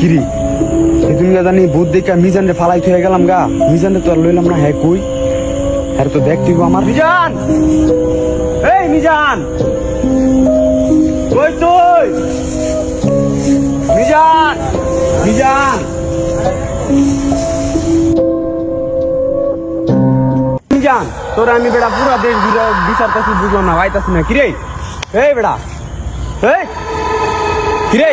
কিরি এদিন জানি ভূত দেখা মিজানরে ফালাই থয়ে গেলাম গা। মিজানরে তো আর লইলাম না। হ্যাঁ কই হ্যাঁ তো দেখতে আমার মিজান। এই মিজান কই তুই? মিজান মিজান মিজান তোরা আমি বেড়া পুরা দেশ বিচারতাছি, বুঝলাম না ভাইতাছি না। কিরে এই বেড়া এই কিরে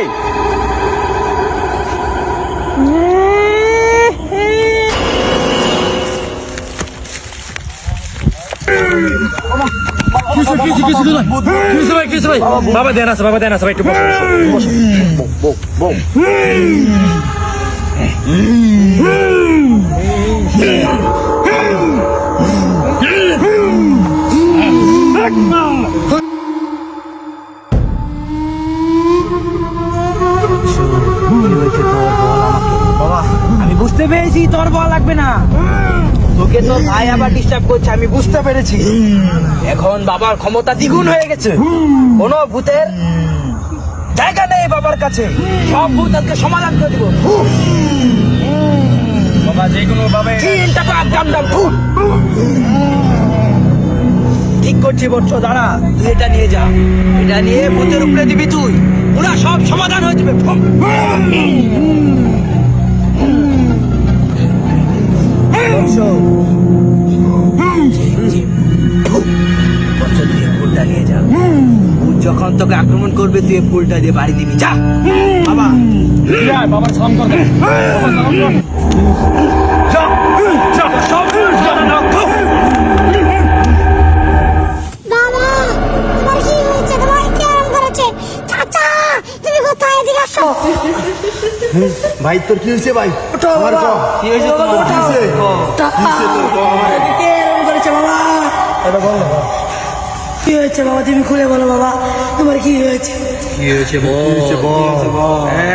বাবা দেন আছে, বাবা দেন আছে, ভাই একটু বাবা আমি বুঝতে পেরেছি তোর বল লাগবে না, তোকে তোর ভাই আবার ডিস্টার্ব করছে আমি বুঝতে পেরেছি। এখন বাবার ক্ষমতা দ্বিগুণ হয়ে গেছে, কোন ভূতের জায়গা নেই বাবার কাছে, সব ভূত আজকে সমাধান করে দিব। বাবা যে কোনো ভাবে ঠিক করছি বলছো, দাঁড়া তুই এটা নিয়ে যা, এটা নিয়ে ভূতের উপরে দিবি তুই, ওরা সব সমাধান হয়ে যাবে। ফুলটা নিয়ে যা, যখন তোকে আক্রমণ করবে তুই ফুলটা দিয়ে বাড়ি দিবি। যা বাবা, বাবার সালাম কর। ভাই তোর কি হয়েছে ভাই? কি হয়েছে তোমার? কি হয়েছে বাবা, তুমি খুলে বলো বাবা, তোমার কি হয়েছে? কি হয়েছে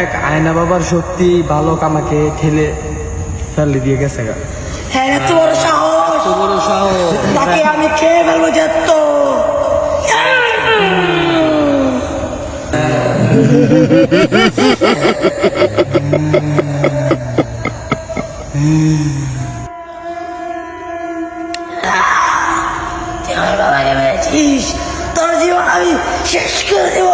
এক আয়না বাবার সত্যি ভালো কামাকে ঠেলে ফেলে দিয়ে গেছে গা। হ্যাঁ এত বড় সাহস, বড় সাহস, তাকে আমি খেয়ে ফেলবো যেত। আমার বাবাকে মেরেছিস, তোর জীবন আমি শেষ করে দেব।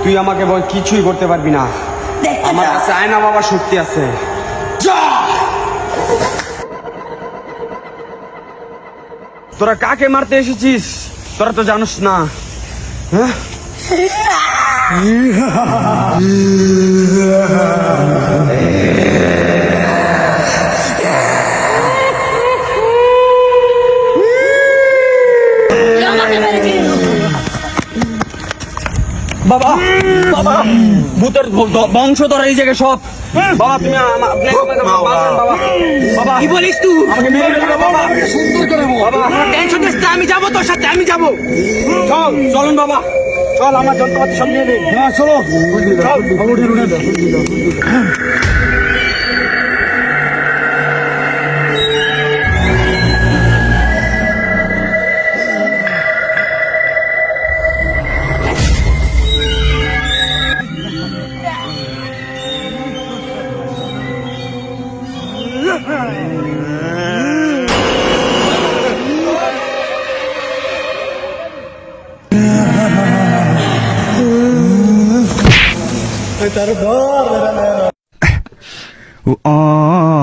তুই আমাকে বল কিছুই করতে পারবি না, দেখতে আমার কাছে আয়না বাবার শক্তি আছে। তোরা কাকে মারতে এসেছিস তোরা তো জানিস না। হ্যাঁ বাবা বাবা ভূতের বংশধর এই জায়গায় সব। বাবা তুমি বাবা বাবা কি বলিস তুই? আমাকে মেরে ফেলবে বাবা। সুন্দর করে বাবা টেনশন নিস না, আমি যাবো তোর সাথে, আমি যাবো। চল চলুন বাবা চল, আমার যন্ত্রপাতি সব নিয়ে নেই। হ্যাঁ চলো Oh